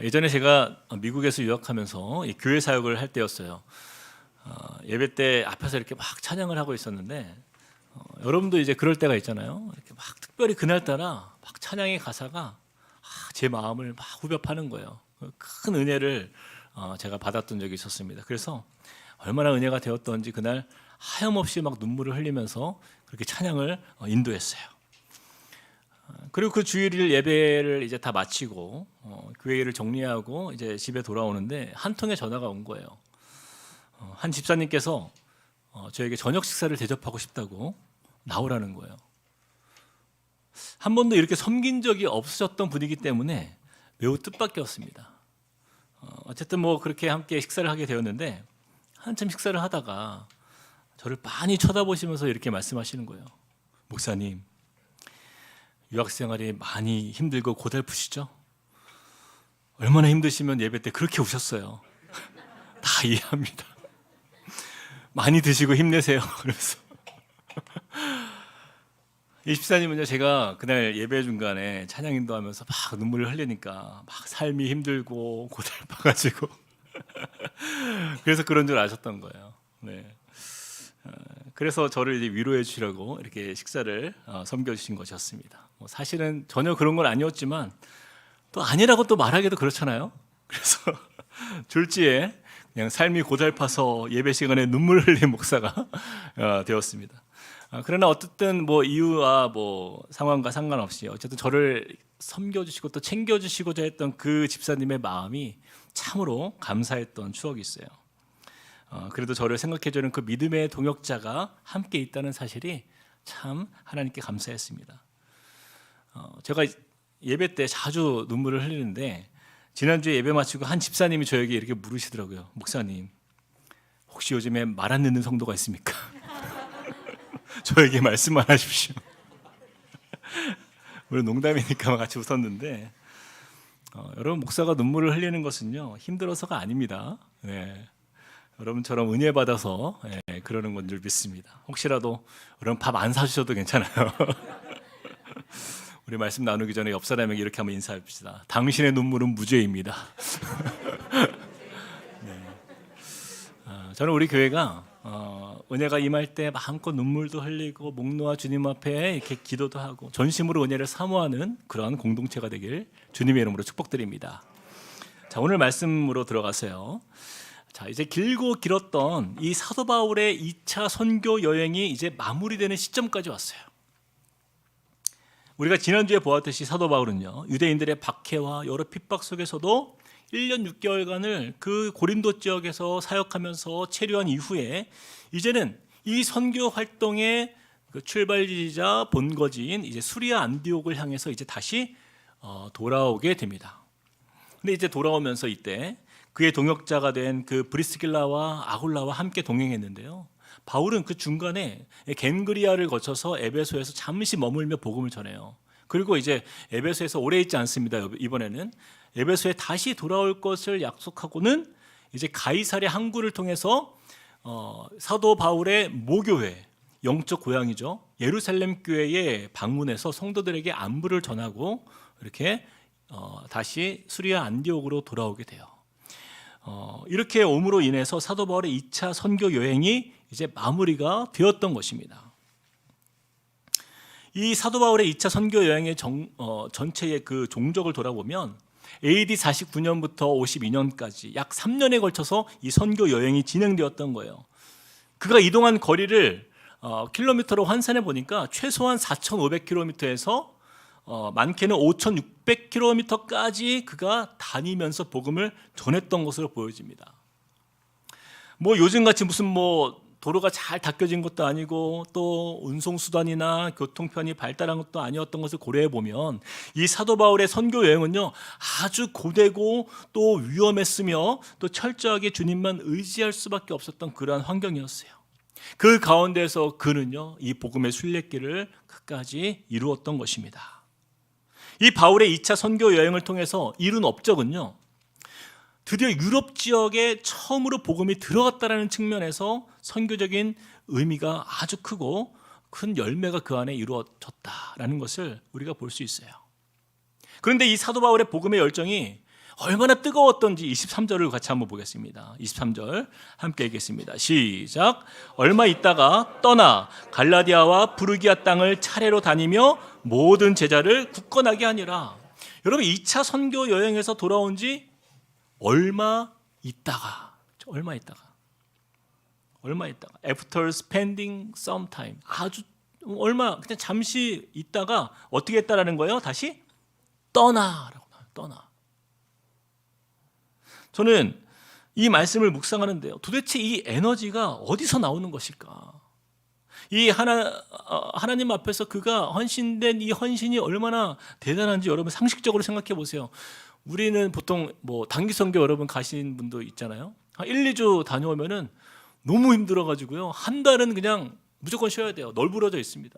예전에 제가 미국에서 유학하면서 이 교회 사역을 할 때였어요. 예배 때 앞에서 이렇게 막 찬양을 하고 있었는데 여러분도 이제 그럴 때가 있잖아요. 이렇게 막 특별히 그날따라 막 찬양의 가사가 제 마음을 막 후벼 파는 거예요. 큰 은혜를 제가 받았던 적이 있었습니다. 그래서 얼마나 은혜가 되었던지 그날 하염없이 막 눈물을 흘리면서 그렇게 찬양을 인도했어요. 그리고 그 주일 예배를 이제 다 마치고 교회 일을 정리하고 이제 집에 돌아오는데 한 통의 전화가 온 거예요. 한 집사님께서 저에게 저녁 식사를 대접하고 싶다고 나오라는 거예요. 한 번도 이렇게 섬긴 적이 없으셨던 분이기 때문에 매우 뜻밖이었습니다. 어쨌든 뭐 그렇게 함께 식사를 하게 되었는데 한참 식사를 하다가 저를 빤히 쳐다보시면서 이렇게 말씀하시는 거예요. 목사님, 유학생활이 많이 힘들고 고달프시죠? 얼마나 힘드시면 예배 때 그렇게 우셨어요. 다 이해합니다. 많이 드시고 힘내세요. 그래서 이 집사님은요, 제가 그날 예배 중간에 찬양 인도하면서 막 눈물을 흘리니까 막 삶이 힘들고 고달파가지고 그래서 그런 줄 아셨던 거예요. 네. 그래서 저를 이제 위로해 주시려고 이렇게 식사를 섬겨주신 것이었습니다. 사실은 전혀 그런 건 아니었지만 또 아니라고 또 말하기도 그렇잖아요. 그래서 졸지에 그냥 삶이 고달파서 예배 시간에 눈물 흘린 목사가 되었습니다. 그러나 어쨌든 뭐 이유와 뭐 상황과 상관없이 어쨌든 저를 섬겨주시고 또 챙겨주시고자 했던 그 집사님의 마음이 참으로 감사했던 추억이 있어요. 그래도 저를 생각해주는 그 믿음의 동역자가 함께 있다는 사실이 참 하나님께 감사했습니다. 제가 예배 때 자주 눈물을 흘리는데 지난주에 예배 마치고 한 집사님이 저에게 이렇게 물으시더라고요. 목사님, 혹시 요즘에 말 안 듣는 성도가 있습니까? 저에게 말씀만 하십시오. 물론 농담이니까 같이 웃었는데 여러분, 목사가 눈물을 흘리는 것은요 힘들어서가 아닙니다. 네. 여러분처럼 은혜 받아서 그러는 건 줄 믿습니다. 혹시라도 여러분 밥 안 사주셔도 괜찮아요. 우리 말씀 나누기 전에 옆 사람에게 이렇게 한번 인사합시다. 당신의 눈물은 무죄입니다. 네. 저는 우리 교회가 은혜가 임할 때 마음껏 눈물도 흘리고 목 놓아 주님 앞에 이렇게 기도도 하고 전심으로 은혜를 사모하는 그러한 공동체가 되길 주님의 이름으로 축복드립니다. 자, 오늘 말씀으로 들어가세요. 자, 이제 길고 길었던 이 사도 바울의 2차 선교 여행이 이제 마무리되는 시점까지 왔어요. 우리가 지난주에 보았듯이 사도 바울은요, 유대인들의 박해와 여러 핍박 속에서도 1년 6개월간을 그 고린도 지역에서 사역하면서 체류한 이후에 이제는 이 선교 활동의 그 출발지이자 본거지인 이제 수리아 안디옥을 향해서 이제 다시 돌아오게 됩니다. 근데 이제 돌아오면서 이때 그의 동역자가 된 그 브리스길라와 아굴라와 함께 동행했는데요. 바울은 그 중간에 겐그리아를 거쳐서 에베소에서 잠시 머물며 복음을 전해요. 그리고 이제 에베소에서 오래 있지 않습니다. 이번에는 에베소에 다시 돌아올 것을 약속하고는 이제 가이사랴 항구를 통해서 사도 바울의 모교회, 영적 고향이죠, 예루살렘 교회에 방문해서 성도들에게 안부를 전하고 이렇게 다시 수리아 안디옥으로 돌아오게 돼요. 이렇게 옴으로 인해서 사도 바울의 2차 선교 여행이 이제 마무리가 되었던 것입니다. 이 사도 바울의 2차 선교 여행의 전체의 그 종적을 돌아보면 AD 49년부터 52년까지 약 3년에 걸쳐서 이 선교 여행이 진행되었던 거예요. 그가 이동한 거리를 킬로미터로 환산해 보니까 최소한 4,500km에서 많게는 5,600km까지 그가 다니면서 복음을 전했던 것으로 보여집니다. 뭐 요즘같이 무슨 뭐 도로가 잘 닦여진 것도 아니고 또 운송수단이나 교통편이 발달한 것도 아니었던 것을 고려해 보면 이 사도 바울의 선교 여행은요 아주 고되고 또 위험했으며 또 철저하게 주님만 의지할 수밖에 없었던 그러한 환경이었어요. 그 가운데서 그는요 이 복음의 순례길을 끝까지 이루었던 것입니다. 이 바울의 2차 선교 여행을 통해서 이룬 업적은요, 드디어 유럽 지역에 처음으로 복음이 들어갔다는 측면에서 선교적인 의미가 아주 크고 큰 열매가 그 안에 이루어졌다라는 것을 우리가 볼 수 있어요. 그런데 이 사도 바울의 복음의 열정이 얼마나 뜨거웠던지 23절을 같이 한번 보겠습니다. 23절 함께 읽겠습니다. 시작. 얼마 있다가 떠나 갈라디아와 부르기아 땅을 차례로 다니며 모든 제자를 굳건하게 하니라. 여러분 2차 선교 여행에서 돌아온 지 얼마 있다가 after spending some time, 아주 얼마 그냥 잠시 있다가 어떻게 했다라는 거예요? 다시 떠나라고. 떠나. 저는 이 말씀을 묵상하는데요, 도대체 이 에너지가 어디서 나오는 것일까? 이 하나님 앞에서 그가 헌신된 이 헌신이 얼마나 대단한지 여러분 상식적으로 생각해 보세요. 우리는 보통 뭐 단기 선교 여러분 가신 분도 있잖아요. 한 1, 2주 다녀오면은 너무 힘들어 가지고요, 한 달은 그냥 무조건 쉬어야 돼요. 널브러져 있습니다.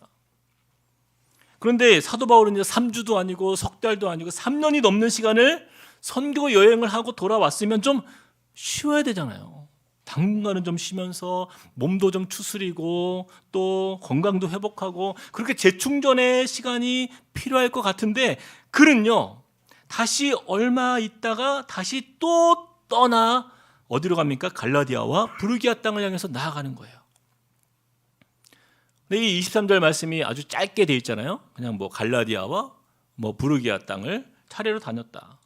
그런데 사도 바울은 이제 3주도 아니고 석 달도 아니고 3년이 넘는 시간을 선교 여행을 하고 돌아왔으면 좀 쉬어야 되잖아요. 당분간은 좀 쉬면서 몸도 좀 추스리고 또 건강도 회복하고 그렇게 재충전의 시간이 필요할 것 같은데, 그는요 다시 얼마 있다가 다시 또 떠나 어디로 갑니까? 갈라디아와 부르기아 땅을 향해서 나아가는 거예요. 근데 이 23절 말씀이 아주 짧게 돼 있잖아요. 그냥 뭐 갈라디아와 뭐 부르기아 땅을 차례로 다녔다.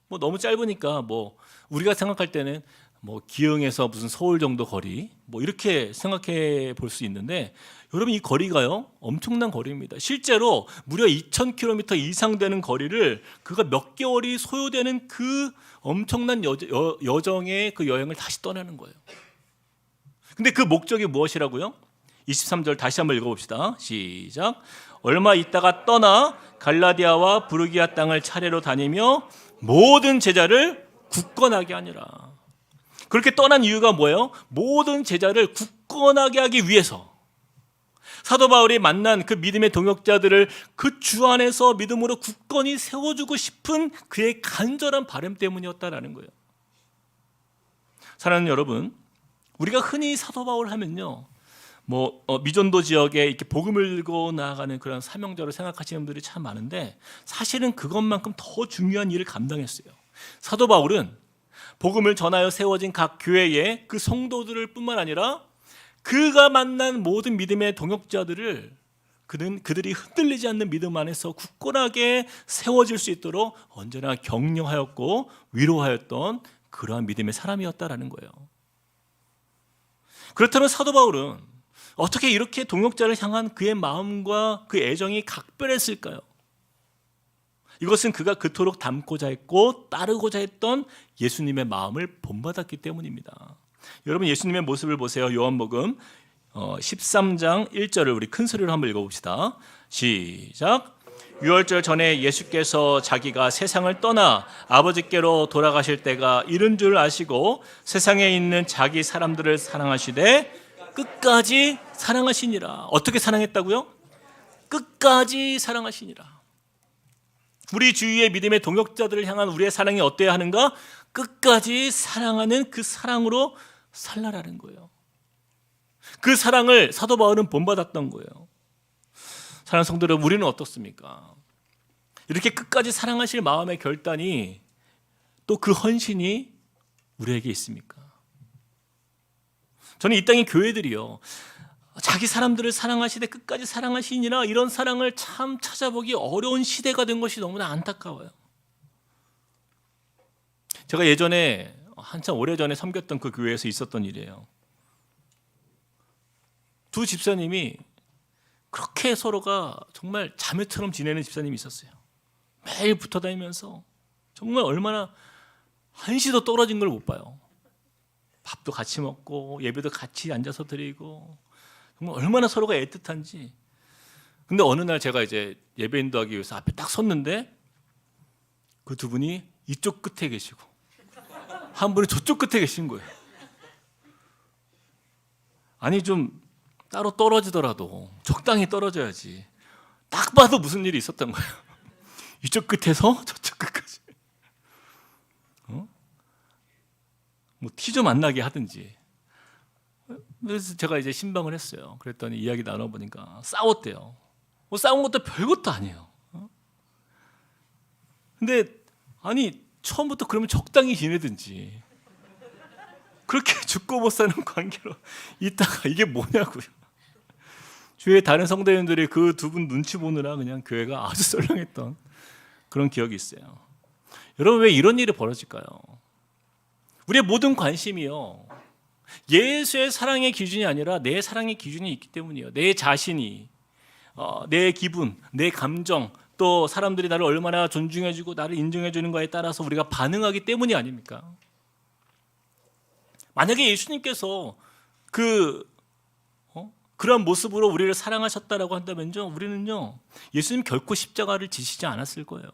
뭐 너무 짧으니까 뭐 우리가 생각할 때는 뭐 기흥에서 무슨 서울 정도 거리 뭐 이렇게 생각해 볼 수 있는데, 여러분 이 거리가요 엄청난 거리입니다. 실제로 무려 2000km 이상 되는 거리를 그가 몇 개월이 소요되는 그 엄청난 여정의 그 여행을 다시 떠나는 거예요. 근데 그 목적이 무엇이라고요? 23절 다시 한번 읽어봅시다. 시작. 얼마 있다가 떠나 갈라디아와 부르기아 땅을 차례로 다니며 모든 제자를 굳건하게 하니라. 그렇게 떠난 이유가 뭐예요? 모든 제자를 굳건하게 하기 위해서. 사도 바울이 만난 그 믿음의 동역자들을 그 주 안에서 믿음으로 굳건히 세워주고 싶은 그의 간절한 바람 때문이었다라는 거예요. 사랑하는 여러분, 우리가 흔히 사도 바울 하면요, 미전도 지역에 이렇게 복음을 들고 나아가는 그런 사명자로 생각하시는 분들이 참 많은데, 사실은 그것만큼 더 중요한 일을 감당했어요. 사도 바울은 복음을 전하여 세워진 각 교회의 그 성도들을 뿐만 아니라 그가 만난 모든 믿음의 동역자들을 그들이 흔들리지 않는 믿음 안에서 굳건하게 세워질 수 있도록 언제나 격려하였고 위로하였던 그러한 믿음의 사람이었다라는 거예요. 그렇다면 사도 바울은 어떻게 이렇게 동역자를 향한 그의 마음과 그 애정이 각별했을까요? 이것은 그가 그토록 닮고자 했고 따르고자 했던 예수님의 마음을 본받았기 때문입니다. 여러분 예수님의 모습을 보세요. 요한복음 13장 1절을 우리 큰 소리로 한번 읽어봅시다. 시작. 유월절 전에 예수께서 자기가 세상을 떠나 아버지께로 돌아가실 때가 이른 줄 아시고 세상에 있는 자기 사람들을 사랑하시되 끝까지 사랑하시니라. 어떻게 사랑했다고요? 끝까지 사랑하시니라. 우리 주위의 믿음의 동역자들을 향한 우리의 사랑이 어때야 하는가? 끝까지 사랑하는 그 사랑으로 살라라는 거예요. 그 사랑을 사도 바울은 본받았던 거예요. 사랑하는 성도 여러분, 우리는 어떻습니까? 이렇게 끝까지 사랑하실 마음의 결단이 또 그 헌신이 우리에게 있습니까? 저는 이 땅의 교회들이요, 자기 사람들을 사랑하시되 끝까지 사랑하시니라, 이런 사랑을 참 찾아보기 어려운 시대가 된 것이 너무나 안타까워요. 제가 예전에 한참 오래전에 섬겼던 그 교회에서 있었던 일이에요. 두 집사님이 그렇게 서로가 정말 자매처럼 지내는 집사님이 있었어요. 매일 붙어 다니면서 정말 얼마나 한시도 떨어진 걸 못 봐요. 밥도 같이 먹고 예배도 같이 앉아서 드리고 정말 얼마나 서로가 애틋한지. 근데 어느 날 제가 이제 예배 인도하기 위해서 앞에 딱 섰는데 그 두 분이 이쪽 끝에 계시고 한 분이 저쪽 끝에 계신 거예요. 아니 좀 따로 떨어지더라도 적당히 떨어져야지. 딱 봐도 무슨 일이 있었던 거예요. 이쪽 끝에서 저쪽 끝까지. 뭐 티 좀 안 나게 하든지. 그래서 제가 이제 신방을 했어요. 그랬더니 이야기 나눠보니까 싸웠대요. 뭐 싸운 것도 별것도 아니에요. 근데 아니 처음부터 그러면 적당히 지내든지 그렇게 죽고 못 사는 관계로 있다가 이게 뭐냐고요. 주위에 다른 성도님들이 그 두 분 눈치 보느라 그냥 교회가 아주 썰렁했던 그런 기억이 있어요. 여러분, 왜 이런 일이 벌어질까요? 우리의 모든 관심이요, 예수의 사랑의 기준이 아니라 내 사랑의 기준이 있기 때문이에요. 내 자신이, 내 기분, 내 감정, 또 사람들이 나를 얼마나 존중해주고 나를 인정해주는 거에 따라서 우리가 반응하기 때문이 아닙니까? 만약에 예수님께서 그런 모습으로 우리를 사랑하셨다라고 한다면요, 우리는요, 예수님 결코 십자가를 지시지 않았을 거예요.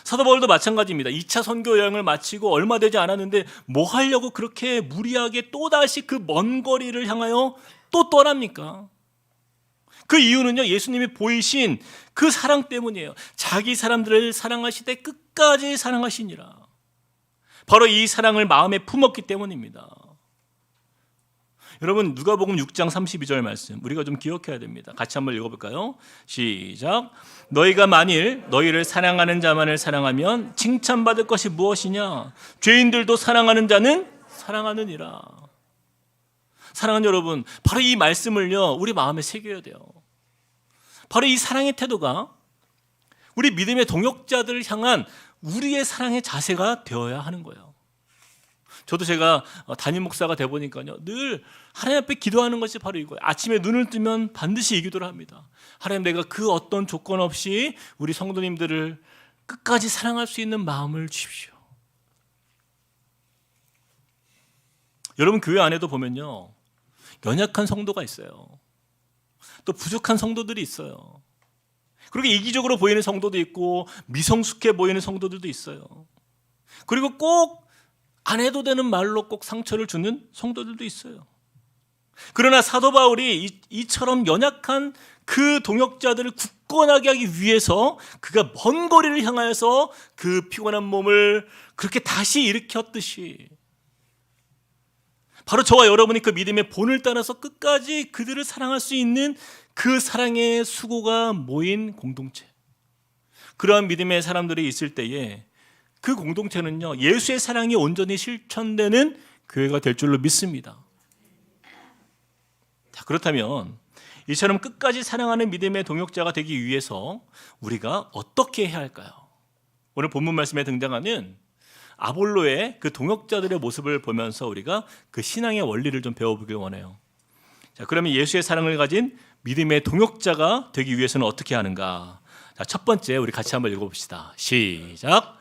사도 바울도 마찬가지입니다. 2차 선교 여행을 마치고 얼마 되지 않았는데 뭐 하려고 그렇게 무리하게 또다시 그 먼 거리를 향하여 또 떠납니까? 그 이유는요, 예수님이 보이신 그 사랑 때문이에요. 자기 사람들을 사랑하시되 끝까지 사랑하시니라. 바로 이 사랑을 마음에 품었기 때문입니다. 여러분, 누가복음 6장 32절 말씀 우리가 좀 기억해야 됩니다. 같이 한번 읽어볼까요? 시작. 너희가 만일 너희를 사랑하는 자만을 사랑하면 칭찬받을 것이 무엇이냐? 죄인들도 사랑하는 자는 사랑하느니라. 사랑하는 여러분, 바로 이 말씀을요, 우리 마음에 새겨야 돼요. 바로 이 사랑의 태도가 우리 믿음의 동역자들을 향한 우리의 사랑의 자세가 되어야 하는 거예요. 저도 제가 담임 목사가 돼 보니까요, 늘 하나님 앞에 기도하는 것이 바로 이거예요. 아침에 눈을 뜨면 반드시 이 기도를 합니다. 하나님, 내가 그 어떤 조건 없이 우리 성도님들을 끝까지 사랑할 수 있는 마음을 주십시오. 여러분, 교회 안에도 보면요, 연약한 성도가 있어요. 또 부족한 성도들이 있어요. 그리고 이기적으로 보이는 성도도 있고 미성숙해 보이는 성도들도 있어요. 그리고 꼭 안 해도 되는 말로 꼭 상처를 주는 성도들도 있어요. 그러나 사도 바울이 이처럼 연약한 그 동역자들을 굳건하게 하기 위해서 그가 먼 거리를 향하여서 그 피곤한 몸을 그렇게 다시 일으켰듯이, 바로 저와 여러분이 그 믿음의 본을 따라서 끝까지 그들을 사랑할 수 있는 그 사랑의 수고가 모인 공동체, 그러한 믿음의 사람들이 있을 때에 그 공동체는요, 예수의 사랑이 온전히 실천되는 교회가 될 줄로 믿습니다. 자, 그렇다면 이처럼 끝까지 사랑하는 믿음의 동역자가 되기 위해서 우리가 어떻게 해야 할까요? 오늘 본문 말씀에 등장하는 아볼로의 그 동역자들의 모습을 보면서 우리가 그 신앙의 원리를 좀 배워보길 원해요. 자, 그러면 예수의 사랑을 가진 믿음의 동역자가 되기 위해서는 어떻게 하는가? 자, 첫 번째 우리 같이 한번 읽어봅시다. 시작.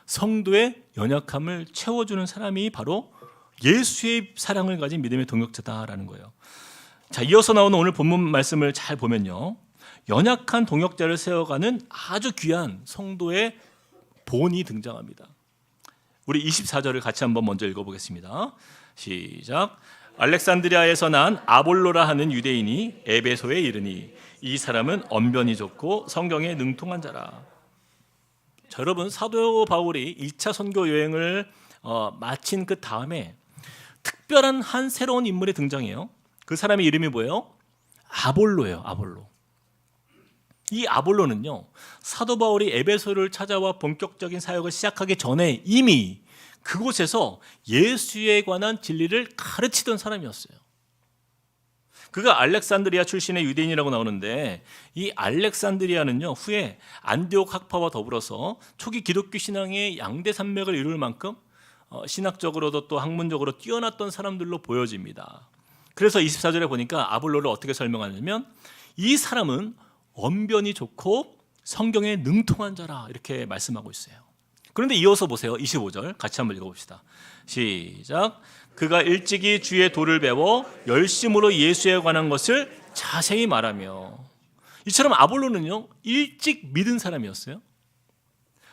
성도의 연약함을 채워주는 사람이 바로 예수의 사랑을 가진 믿음의 동역자다라는 거예요. 자, 이어서 나오는 오늘 본문 말씀을 잘 보면요, 연약한 동역자를 세워가는 아주 귀한 성도의 본이 등장합니다. 우리 24절을 같이 한번 먼저 읽어보겠습니다. 시작. 알렉산드리아에서 난 아볼로라 하는 유대인이 에베소에 이르니 이 사람은 언변이 좋고 성경에 능통한 자라. 자, 여러분, 사도 바울이 1차 선교 여행을 마친 그 다음에 특별한 한 새로운 인물이 등장해요. 그 사람의 이름이 뭐예요? 아볼로예요. 아볼로. 이 아볼로는요, 사도 바울이 에베소를 찾아와 본격적인 사역을 시작하기 전에 이미 그곳에서 예수에 관한 진리를 가르치던 사람이었어요. 그가 알렉산드리아 출신의 유대인이라고 나오는데, 이 알렉산드리아는요, 후에 안디옥 학파와 더불어서 초기 기독교 신앙의 양대 산맥을 이룰 만큼 신학적으로도 또 학문적으로 뛰어났던 사람들로 보여집니다. 그래서 24절에 보니까 아볼로를 어떻게 설명하냐면, 이 사람은 언변이 좋고 성경에 능통한 자라, 이렇게 말씀하고 있어요. 그런데 이어서 보세요. 25절 같이 한번 읽어봅시다. 시작. 그가 일찍이 주의 도를 배워 열심으로 예수에 관한 것을 자세히 말하며. 이처럼 아볼로는요, 일찍 믿은 사람이었어요.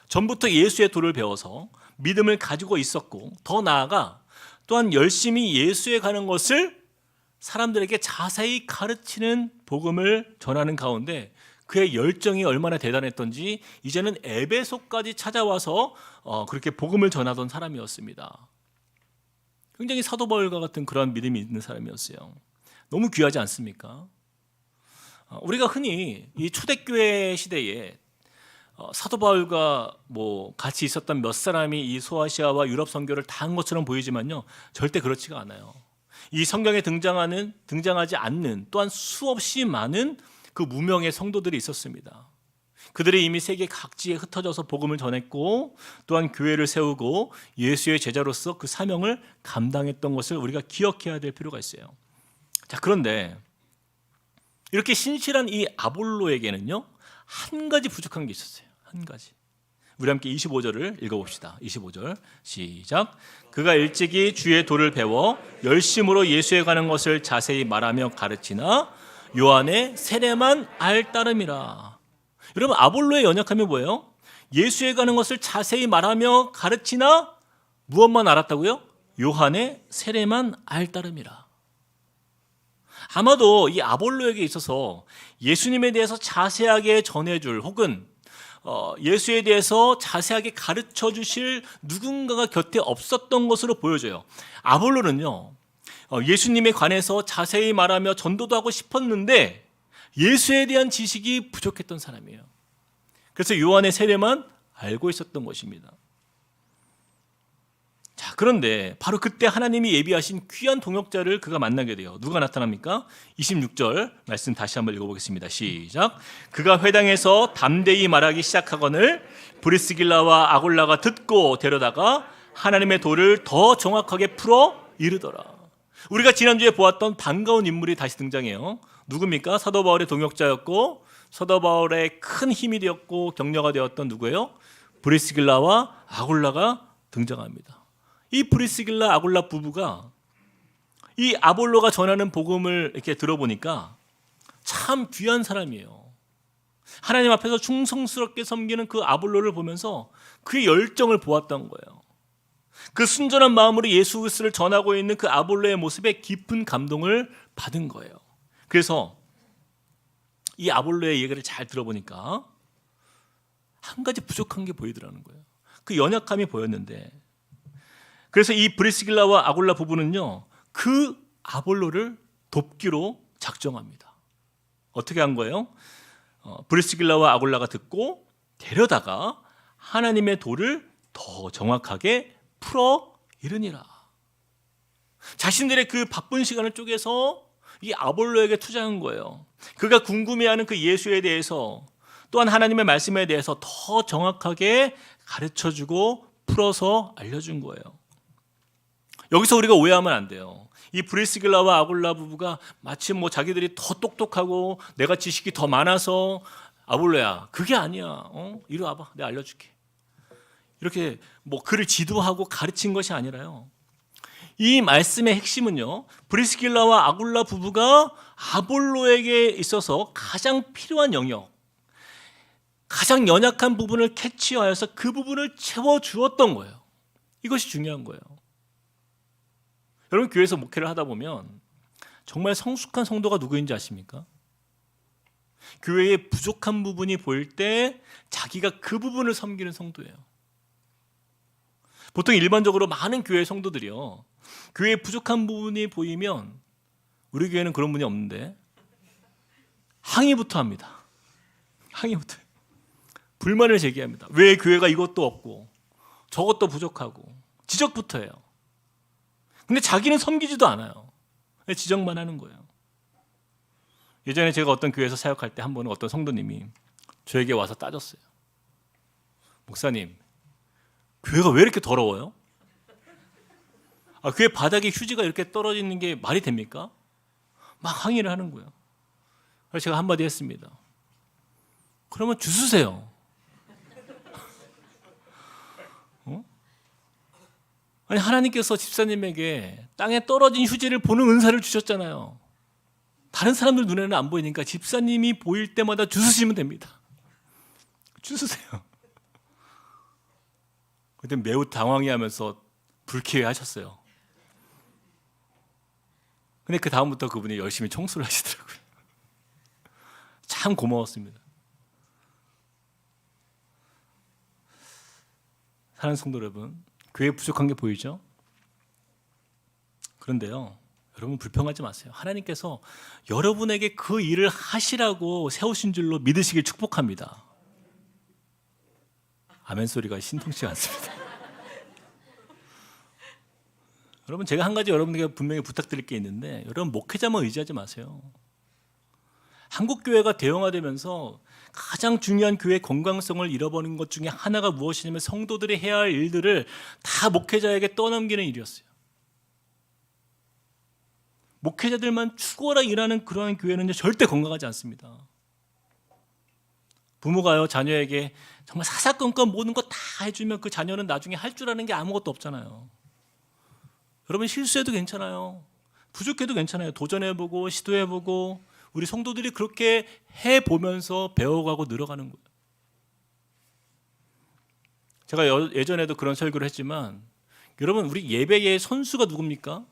전부터 예수의 도를 배워서 믿음을 가지고 있었고, 더 나아가 또한 열심히 예수에 관한 것을 사람들에게 자세히 가르치는 복음을 전하는 가운데 그의 열정이 얼마나 대단했던지 이제는 에베소까지 찾아와서 그렇게 복음을 전하던 사람이었습니다. 굉장히 사도 바울과 같은 그런 믿음이 있는 사람이었어요. 너무 귀하지 않습니까? 우리가 흔히 이 초대교회 시대에 사도 바울과 같이 있었던 몇 사람이 이 소아시아와 유럽 선교를 다 한 것처럼 보이지만요, 절대 그렇지가 않아요. 이 성경에 등장하지 않는 또한 수없이 많은 그 무명의 성도들이 있었습니다. 그들이 이미 세계 각지에 흩어져서 복음을 전했고 또한 교회를 세우고 예수의 제자로서 그 사명을 감당했던 것을 우리가 기억해야 될 필요가 있어요. 자, 그런데 이렇게 신실한 이 아볼로에게는요, 한 가지 부족한 게 있었어요. 한 가지. 우리 함께 25절을 읽어봅시다. 25절 시작. 그가 일찍이 주의 도를 배워 열심으로 예수에 가는 것을 자세히 말하며 가르치나 요한의 세례만 알 따름이라. 여러분, 아볼로의 연약함이 뭐예요? 예수에 가는 것을 자세히 말하며 가르치나 무엇만 알았다고요? 요한의 세례만 알 따름이라. 아마도 이 아볼로에게 있어서 예수님에 대해서 자세하게 전해줄 혹은 예수에 대해서 자세하게 가르쳐 주실 누군가가 곁에 없었던 것으로 보여져요. 아볼로는요, 예수님에 관해서 자세히 말하며 전도도 하고 싶었는데 예수에 대한 지식이 부족했던 사람이에요. 그래서 요한의 세례만 알고 있었던 것입니다. 자, 그런데 바로 그때 하나님이 예비하신 귀한 동역자를 그가 만나게 돼요. 누가 나타납니까? 26절 말씀 다시 한번 읽어보겠습니다. 시작. 그가 회당에서 담대히 말하기 시작하거늘 브리스길라와 아굴라가 듣고 데려다가 하나님의 도를 더 정확하게 풀어 이르더라. 우리가 지난주에 보았던 반가운 인물이 다시 등장해요. 누굽니까? 사도 바울의 동역자였고 사도 바울의 큰 힘이 되었고 격려가 되었던 누구예요? 브리스길라와 아굴라가 등장합니다. 이 브리스길라 아굴라 부부가 이 아볼로가 전하는 복음을 이렇게 들어보니까 참 귀한 사람이에요. 하나님 앞에서 충성스럽게 섬기는 그 아볼로를 보면서 그의 열정을 보았던 거예요. 그 순전한 마음으로 예수 그리스도를 전하고 있는 그 아볼로의 모습에 깊은 감동을 받은 거예요. 그래서 이 아볼로의 얘기를 잘 들어보니까 한 가지 부족한 게 보이더라는 거예요. 그 연약함이 보였는데, 그래서 이 브리스길라와 아굴라 부부는요, 그 아볼로를 돕기로 작정합니다. 어떻게 한 거예요? 브리스길라와 아굴라가 듣고 데려다가 하나님의 도를 더 정확하게 풀어 이르니라. 자신들의 그 바쁜 시간을 쪼개서 이 아볼로에게 투자한 거예요. 그가 궁금해하는 그 예수에 대해서 또한 하나님의 말씀에 대해서 더 정확하게 가르쳐주고 풀어서 알려준 거예요. 여기서 우리가 오해하면 안 돼요. 이 브리스길라와 아굴라 부부가 마치 자기들이 더 똑똑하고 내가 지식이 더 많아서 아볼로야, 그게 아니야. 이리 와봐, 내가 알려줄게. 이렇게 그를 지도하고 가르친 것이 아니라요. 이 말씀의 핵심은요, 브리스길라와 아굴라 부부가 아볼로에게 있어서 가장 필요한 영역, 가장 연약한 부분을 캐치하여서 그 부분을 채워주었던 거예요. 이것이 중요한 거예요. 여러분, 교회에서 목회를 하다 보면 정말 성숙한 성도가 누구인지 아십니까? 교회의 부족한 부분이 보일 때 자기가 그 부분을 섬기는 성도예요. 보통 일반적으로 많은 교회 성도들이요, 교회의 부족한 부분이 보이면, 우리 교회는 그런 분이 없는데 항의부터 합니다. 항의부터 불만을 제기합니다. 왜 교회가 이것도 없고 저것도 부족하고 지적부터 해요. 근데 자기는 섬기지도 않아요. 지적만 하는 거예요. 예전에 제가 어떤 교회에서 사역할 때 한 번은 어떤 성도님이 저에게 와서 따졌어요. 목사님, 교회가 왜 이렇게 더러워요? 교회 바닥에 휴지가 이렇게 떨어지는 게 말이 됩니까? 막 항의를 하는 거예요. 그래서 제가 한마디 했습니다. 그러면 주스세요. 아니, 하나님께서 집사님에게 땅에 떨어진 휴지를 보는 은사를 주셨잖아요. 다른 사람들 눈에는 안 보이니까 집사님이 보일 때마다 주스시면 됩니다. 주스세요. 그때 매우 당황해하면서 불쾌해하셨어요. 근데 그 다음부터 그분이 열심히 청소를 하시더라고요. 참 고마웠습니다. 사랑하는 성도 여러분, 교회에 부족한 게 보이죠? 그런데요, 여러분 불평하지 마세요. 하나님께서 여러분에게 그 일을 하시라고 세우신 줄로 믿으시길 축복합니다. 아멘 소리가 신통치가 않습니다. 여러분 제가 한 가지 여러분에게 분명히 부탁드릴 게 있는데, 여러분 목회자만 의지하지 마세요. 한국 교회가 대형화되면서 가장 중요한 교회 건강성을 잃어버린 것 중에 하나가 무엇이냐면 성도들이 해야 할 일들을 다 목회자에게 떠넘기는 일이었어요. 목회자들만 죽어라 일하는 그러한 교회는 절대 건강하지 않습니다. 부모가요 자녀에게 정말 사사건건 모든 거 다 해주면 그 자녀는 나중에 할 줄 아는 게 아무것도 없잖아요. 여러분 실수해도 괜찮아요. 부족해도 괜찮아요. 도전해보고 시도해보고 우리 성도들이 그렇게 해보면서 배워가고 늘어가는 거예요. 제가 예전에도 그런 설교를 했지만, 여러분 우리 예배의 선수가 누굽니까?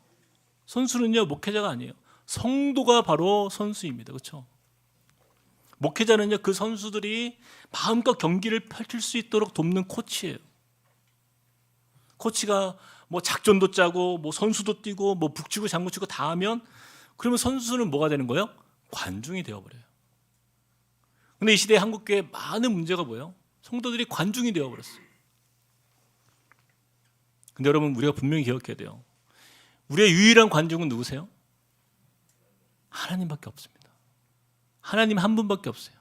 선수는요 목회자가 아니에요. 성도가 바로 선수입니다. 그렇죠? 목회자는요 그 선수들이 마음껏 경기를 펼칠 수 있도록 돕는 코치예요. 코치가 뭐 작전도 짜고 뭐 선수도 뛰고 뭐 북치고 장구치고 다 하면, 그러면 선수는 뭐가 되는 거예요? 관중이 되어버려요. 근데 이 시대의 한국교회 많은 문제가 뭐예요? 성도들이 관중이 되어버렸어요. 근데 여러분 우리가 분명히 기억해야 돼요. 우리의 유일한 관중은 누구세요? 하나님밖에 없습니다. 하나님 한 분밖에 없어요.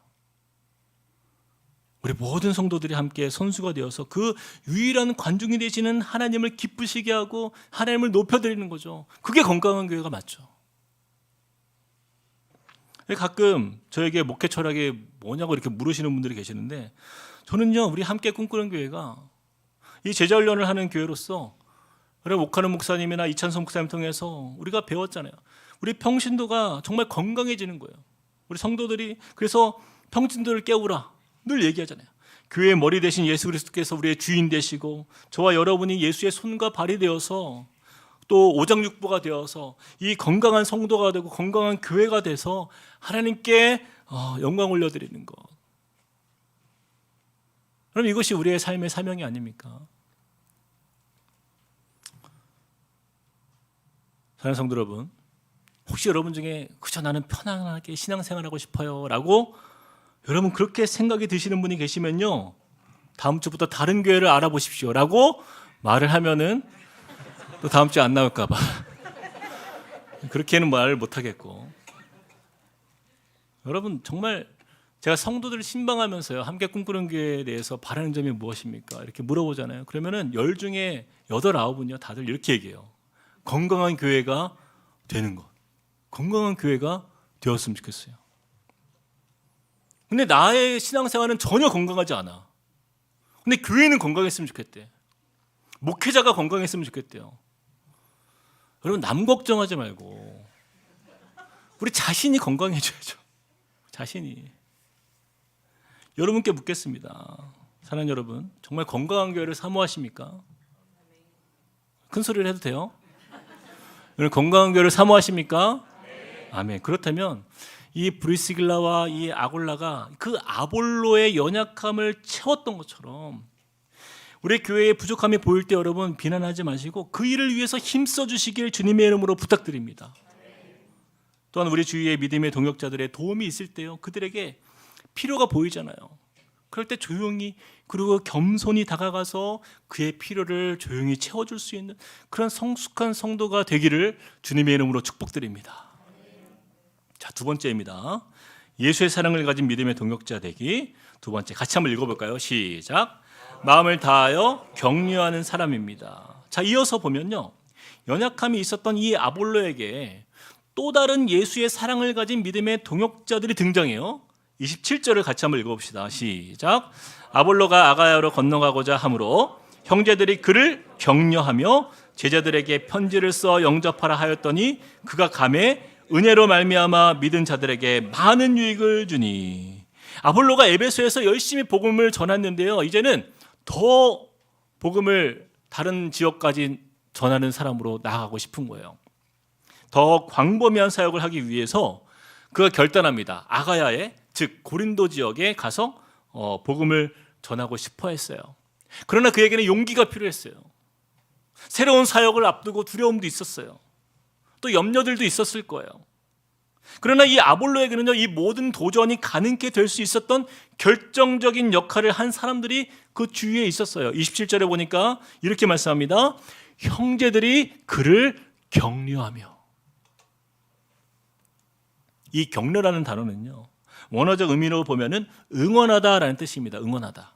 우리 모든 성도들이 함께 선수가 되어서 그 유일한 관중이 되시는 하나님을 기쁘시게 하고 하나님을 높여드리는 거죠. 그게 건강한 교회가 맞죠. 가끔 저에게 목회 철학이 뭐냐고 이렇게 물으시는 분들이 계시는데, 저는요 우리 함께 꿈꾸는 교회가 이 제자 훈련을 하는 교회로서, 오카노 목사님이나 이찬성 목사님 통해서 우리가 배웠잖아요. 우리 평신도가 정말 건강해지는 거예요. 우리 성도들이 그래서 평신도를 깨우라 늘 얘기하잖아요. 교회의 머리 대신 예수 그리스도께서 우리의 주인 되시고 저와 여러분이 예수의 손과 발이 되어서 또 오장육부가 되어서 이 건강한 성도가 되고 건강한 교회가 돼서 하나님께 영광 올려드리는 것. 그럼 이것이 우리의 삶의 사명이 아닙니까? 사랑하는 성도 여러분, 혹시 여러분 중에 그저 나는 편안하게 신앙생활하고 싶어요 라고 여러분 그렇게 생각이 드시는 분이 계시면요, 다음 주부터 다른 교회를 알아보십시오 라고 말을 하면은 또 다음 주에 안 나올까 봐 그렇게는 말을 못 하겠고, 여러분 정말 제가 성도들을 신방하면서요 함께 꿈꾸는 교회에 대해서 바라는 점이 무엇입니까? 이렇게 물어보잖아요. 그러면은 10 중에 8, 9은요 다들 이렇게 얘기해요. 건강한 교회가 되는 것, 건강한 교회가 되었으면 좋겠어요. 근데 나의 신앙생활은 전혀 건강하지 않아. 근데 교회는 건강했으면 좋겠대. 목회자가 건강했으면 좋겠대요. 여러분 남 걱정하지 말고 우리 자신이 건강해져야죠. 자신이. 여러분께 묻겠습니다. 사랑하는 여러분, 정말 건강한 교회를 사모하십니까? 큰 소리를 해도 돼요? 여러분 건강한 교회를 사모하십니까? 아멘. 그렇다면 이 브리스길라와 이 아골라가 그 아볼로의 연약함을 채웠던 것처럼 우리 교회의 부족함이 보일 때 여러분 비난하지 마시고 그 일을 위해서 힘써 주시길 주님의 이름으로 부탁드립니다. 또한 우리 주위의 믿음의 동역자들의 도움이 있을 때요, 그들에게 필요가 보이잖아요. 그럴 때 조용히 그리고 겸손히 다가가서 그의 필요를 조용히 채워줄 수 있는 그런 성숙한 성도가 되기를 주님의 이름으로 축복드립니다. 자, 두 번째입니다. 예수의 사랑을 가진 믿음의 동역자 되기. 두 번째 같이 한번 읽어볼까요? 시작. 마음을 다하여 격려하는 사람입니다. 자, 이어서 보면요, 연약함이 있었던 이 아볼로에게 또 다른 예수의 사랑을 가진 믿음의 동역자들이 등장해요. 27절을 같이 한번 읽어봅시다. 시작. 아볼로가 아가야로 건너가고자 하므로 형제들이 그를 격려하며 제자들에게 편지를 써 영접하라 하였더니 그가 가매 은혜로 말미암아 믿은 자들에게 많은 유익을 주니. 아볼로가 에베소에서 열심히 복음을 전했는데요, 이제는 더 복음을 다른 지역까지 전하는 사람으로 나아가고 싶은 거예요. 더 광범위한 사역을 하기 위해서 그가 결단합니다. 아가야에, 즉 고린도 지역에 가서 복음을 전하고 싶어 했어요. 그러나 그에게는 용기가 필요했어요. 새로운 사역을 앞두고 두려움도 있었어요. 또 염려들도 있었을 거예요. 그러나 이 아볼로에게는요, 이 모든 도전이 가능케 될 수 있었던 결정적인 역할을 한 사람들이 그 주위에 있었어요. 27절에 보니까 이렇게 말씀합니다. 형제들이 그를 격려하며. 이 격려라는 단어는요, 원어적 의미로 보면은 응원하다라는 뜻입니다. 응원하다.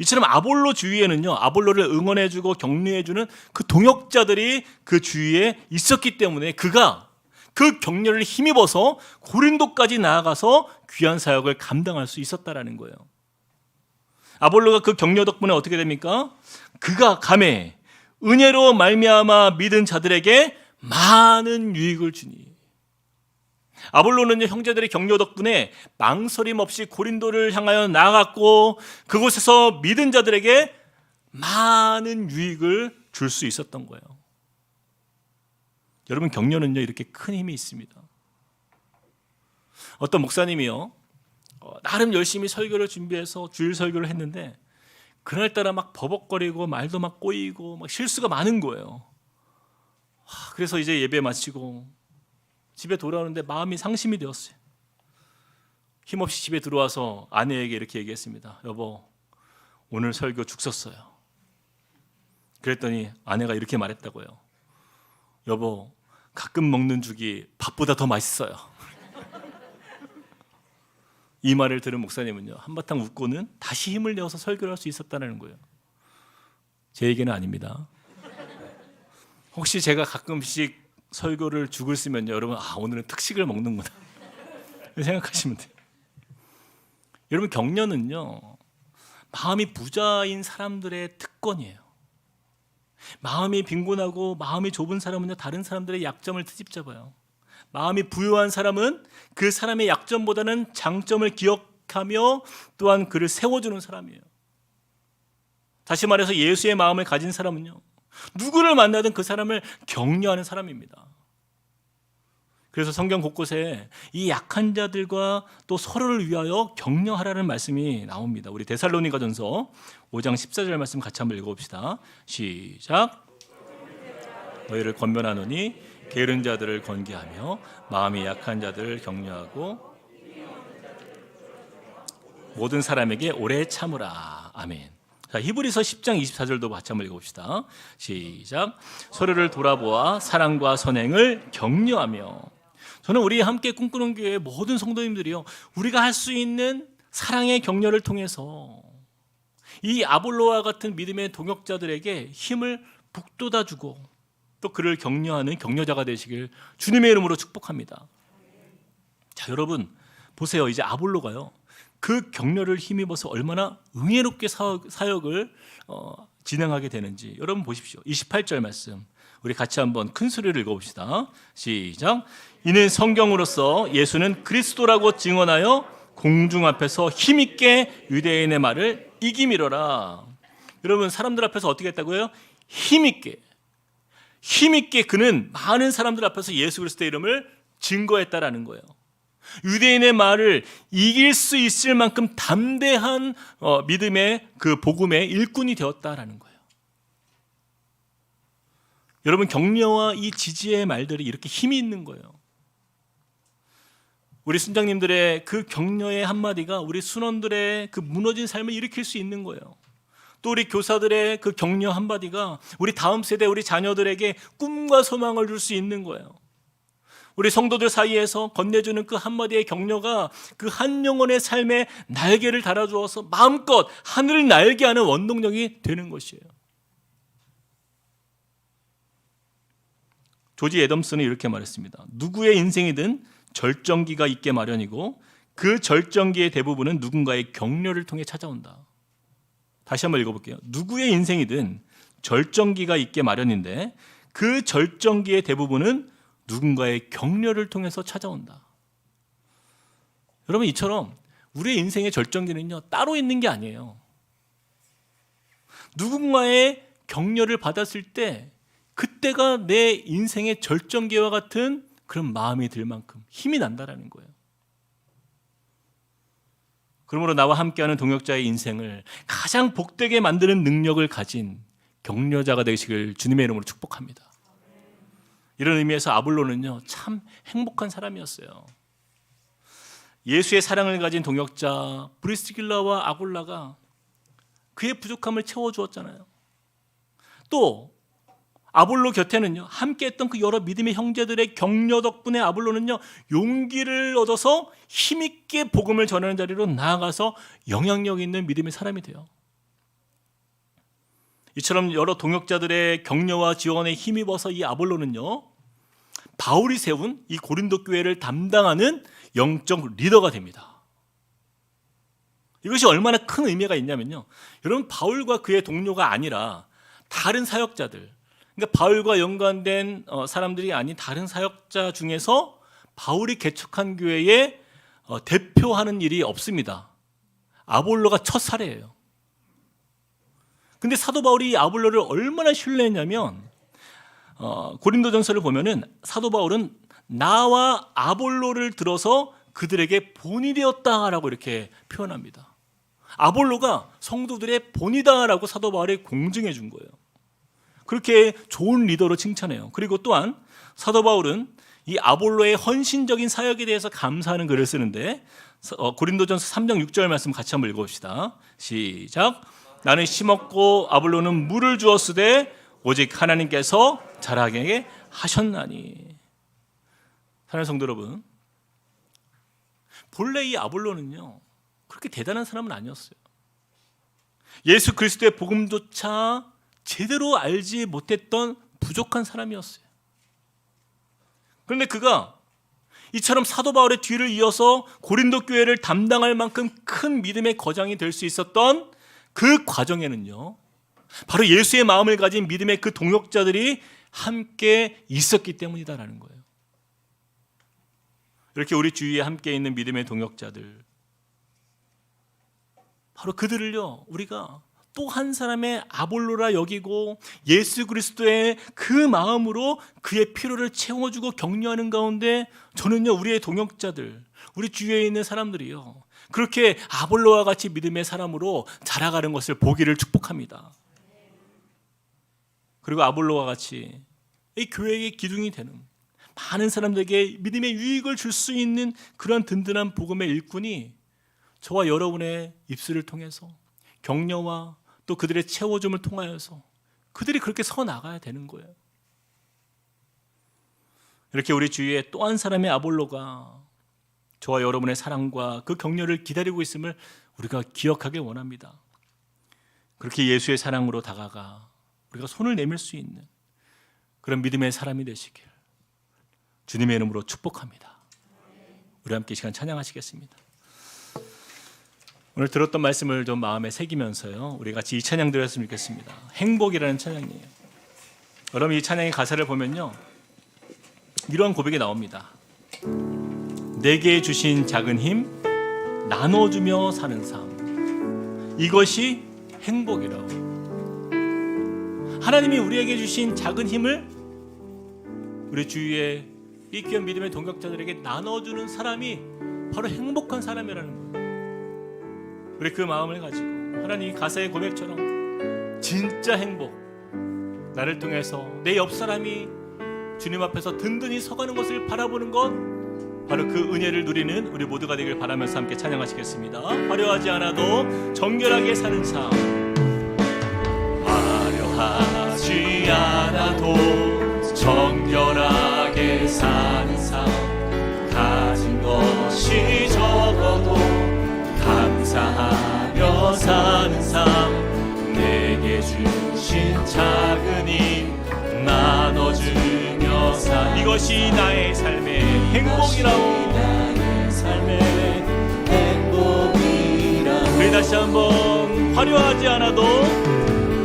이처럼 아볼로 주위에는요, 아볼로를 응원해주고 격려해주는 그 동역자들이 그 주위에 있었기 때문에 그가 그 격려를 힘입어서 고린도까지 나아가서 귀한 사역을 감당할 수 있었다라는 거예요. 아볼로가 그 격려 덕분에 어떻게 됩니까? 그가 감에 은혜로 말미암아 믿은 자들에게 많은 유익을 주니. 아볼로는 형제들의 격려 덕분에 망설임 없이 고린도를 향하여 나아갔고 그곳에서 믿은 자들에게 많은 유익을 줄 수 있었던 거예요. 여러분, 격려는요, 이렇게 큰 힘이 있습니다. 어떤 목사님이요, 나름 열심히 설교를 준비해서 주일 설교를 했는데 그날따라 막 버벅거리고 말도 막 꼬이고 막 실수가 많은 거예요. 그래서 이제 예배 마치고 집에 돌아오는데 마음이 상심이 되었어요. 힘없이 집에 들어와서 아내에게 이렇게 얘기했습니다. 여보, 오늘 설교 죽 썼어요. 그랬더니 아내가 이렇게 말했다고요. 여보, 가끔 먹는 죽이 밥보다 더 맛있어요. 이 말을 들은 목사님은요, 한바탕 웃고는 다시 힘을 내어서 설교를 할 수 있었다는 거예요. 제 얘기는 아닙니다. 혹시 제가 가끔씩 설교를 죽을 쓰면요, 여러분, 오늘은 특식을 먹는구나 생각하시면 돼요. 여러분, 격려는요, 마음이 부자인 사람들의 특권이에요. 마음이 빈곤하고 마음이 좁은 사람은요, 다른 사람들의 약점을 트집잡아요. 마음이 부유한 사람은 그 사람의 약점보다는 장점을 기억하며 또한 그를 세워주는 사람이에요. 다시 말해서 예수의 마음을 가진 사람은요, 누구를 만나든 그 사람을 격려하는 사람입니다. 그래서 성경 곳곳에 이 약한 자들과 또 서로를 위하여 격려하라는 말씀이 나옵니다. 우리 데살로니가전서 5장 14절 말씀 같이 한번 읽어봅시다. 시작. 너희를 권면하노니 게으른 자들을 권계하며 마음이 약한 자들을 격려하고 모든 사람에게 오래 참으라. 아멘. 자, 히브리서 10장 24절도 같이 한번 읽어봅시다. 시작. 서로를 돌아보아 사랑과 선행을 격려하며. 저는 우리 함께 꿈꾸는 교회의 모든 성도님들이요, 우리가 할 수 있는 사랑의 격려를 통해서 이 아볼로와 같은 믿음의 동역자들에게 힘을 북돋아주고 또 그를 격려하는 격려자가 되시길 주님의 이름으로 축복합니다. 자, 여러분 보세요. 이제 아볼로가요, 그 격려를 힘입어서 얼마나 응애롭게 사역을 진행하게 되는지 여러분 보십시오. 28절 말씀 우리 같이 한번 큰 소리를 읽어봅시다. 시작. 이는 성경으로서 예수는 그리스도라고 증언하여 공중 앞에서 힘있게 유대인의 말을 이기미러라. 여러분, 사람들 앞에서 어떻게 했다고요? 힘있게 그는 많은 사람들 앞에서 예수 그리스도의 이름을 증거했다라는 거예요. 유대인의 말을 이길 수 있을 만큼 담대한 믿음의 그 복음의 일꾼이 되었다라는 거예요. 여러분, 격려와 이 지지의 말들이 이렇게 힘이 있는 거예요. 우리 순장님들의 그 격려의 한마디가 우리 순원들의 그 무너진 삶을 일으킬 수 있는 거예요. 또 우리 교사들의 그 격려 한마디가 우리 다음 세대, 우리 자녀들에게 꿈과 소망을 줄 수 있는 거예요. 우리 성도들 사이에서 건네주는 그 한마디의 격려가 그 한 영혼의 삶에 날개를 달아주어서 마음껏 하늘을 날게 하는 원동력이 되는 것이에요. 조지 애덤스는 이렇게 말했습니다. 누구의 인생이든 절정기가 있게 마련이고 그 절정기의 대부분은 누군가의 격려를 통해 찾아온다. 다시 한번 읽어볼게요. 누구의 인생이든 절정기가 있게 마련인데 그 절정기의 대부분은 누군가의 격려를 통해서 찾아온다. 여러분, 이처럼 우리의 인생의 절정기는요, 따로 있는 게 아니에요. 누군가의 격려를 받았을 때 그때가 내 인생의 절정기와 같은 그런 마음이 들 만큼 힘이 난다라는 거예요. 그러므로 나와 함께하는 동역자의 인생을 가장 복되게 만드는 능력을 가진 격려자가 되시길 주님의 이름으로 축복합니다. 이런 의미에서 아볼로는요, 참 행복한 사람이었어요. 예수의 사랑을 가진 동역자 브리스길라와 아굴라가 그의 부족함을 채워주었잖아요. 또 아볼로 곁에는요, 함께했던 그 여러 믿음의 형제들의 격려 덕분에 아볼로는요, 용기를 얻어서 힘있게 복음을 전하는 자리로 나아가서 영향력 있는 믿음의 사람이 돼요. 이처럼 여러 동역자들의 격려와 지원에 힘입어서 이 아볼로는요, 바울이 세운 이 고린도 교회를 담당하는 영적 리더가 됩니다. 이것이 얼마나 큰 의미가 있냐면요, 여러분, 바울과 그의 동료가 아니라 다른 사역자들, 그러니까 바울과 연관된 사람들이 아닌 다른 사역자 중에서 바울이 개척한 교회에 대표하는 일이 없습니다. 아볼로가 첫 사례예요. 근데 사도 바울이 아볼로를 얼마나 신뢰했냐면 고린도전서를 보면은 사도 바울은 나와 아볼로를 들어서 그들에게 본이 되었다라고 이렇게 표현합니다. 아볼로가 성도들의 본이다라고 사도 바울이 공증해 준 거예요. 그렇게 좋은 리더로 칭찬해요. 그리고 또한 사도 바울은 이 아볼로의 헌신적인 사역에 대해서 감사하는 글을 쓰는데 고린도전서 3장 6절 말씀 같이 한번 읽어봅시다. 시작. 나는 심었고 아볼로는 물을 주었으되 오직 하나님께서 자라게 하셨나니. 사랑하는 성도 여러분, 본래 이 아볼로는요, 그렇게 대단한 사람은 아니었어요. 예수 그리스도의 복음조차 제대로 알지 못했던 부족한 사람이었어요. 그런데 그가 이처럼 사도 바울의 뒤를 이어서 고린도 교회를 담당할 만큼 큰 믿음의 거장이 될 수 있었던 그 과정에는요, 바로 예수의 마음을 가진 믿음의 그 동역자들이 함께 있었기 때문이다라는 거예요. 이렇게 우리 주위에 함께 있는 믿음의 동역자들, 바로 그들을요, 우리가 또 한 사람의 아볼로라 여기고 예수 그리스도의 그 마음으로 그의 필요를 채워주고 격려하는 가운데, 저는요, 우리의 동역자들, 우리 주위에 있는 사람들이요, 그렇게 아볼로와 같이 믿음의 사람으로 자라가는 것을 보기를 축복합니다. 그리고 아볼로와 같이 이 교회의 기둥이 되는, 많은 사람들에게 믿음의 유익을 줄 수 있는 그런 든든한 복음의 일꾼이 저와 여러분의 입술을 통해서 격려와 또 그들의 채워줌을 통하여서 그들이 그렇게 서 나가야 되는 거예요. 이렇게 우리 주위에 또 한 사람의 아볼로가 저와 여러분의 사랑과 그 격려를 기다리고 있음을 우리가 기억하길 원합니다. 그렇게 예수의 사랑으로 다가가 우리가 손을 내밀 수 있는 그런 믿음의 사람이 되시길 주님의 이름으로 축복합니다. 우리 함께 이 시간 찬양하시겠습니다. 오늘 들었던 말씀을 좀 마음에 새기면서요, 우리 같이 이 찬양 드렸으면 좋겠습니다. 행복이라는 찬양이에요. 여러분, 이 찬양의 가사를 보면요, 이런 고백이 나옵니다. 내게 주신 작은 힘 나눠주며 사는 삶, 이것이 행복이라고. 하나님이 우리에게 주신 작은 힘을 우리 주위에 이 귀한 믿음의 동역자들에게 나눠주는 사람이 바로 행복한 사람이라는 거예요. 우리 그 마음을 가지고 하나님 가사의 고백처럼 진짜 행복, 나를 통해서 내 옆 사람이 주님 앞에서 든든히 서가는 것을 바라보는 것, 바로 그 은혜를 누리는 우리 모두가 되길 바라면서 함께 찬양하시겠습니다. 화려하지 않아도 정결하게 사는 삶, 화려하지 않아도 정결하게 사는 삶, 가진 것이 적어도 감사하며 사는 삶, 내게 주신 작은 힘 나눠주며 사, 이것이 나의 삶의 행복이라고. 나의 삶의 행복이라고. 우리 다시 한번 화려하지 않아도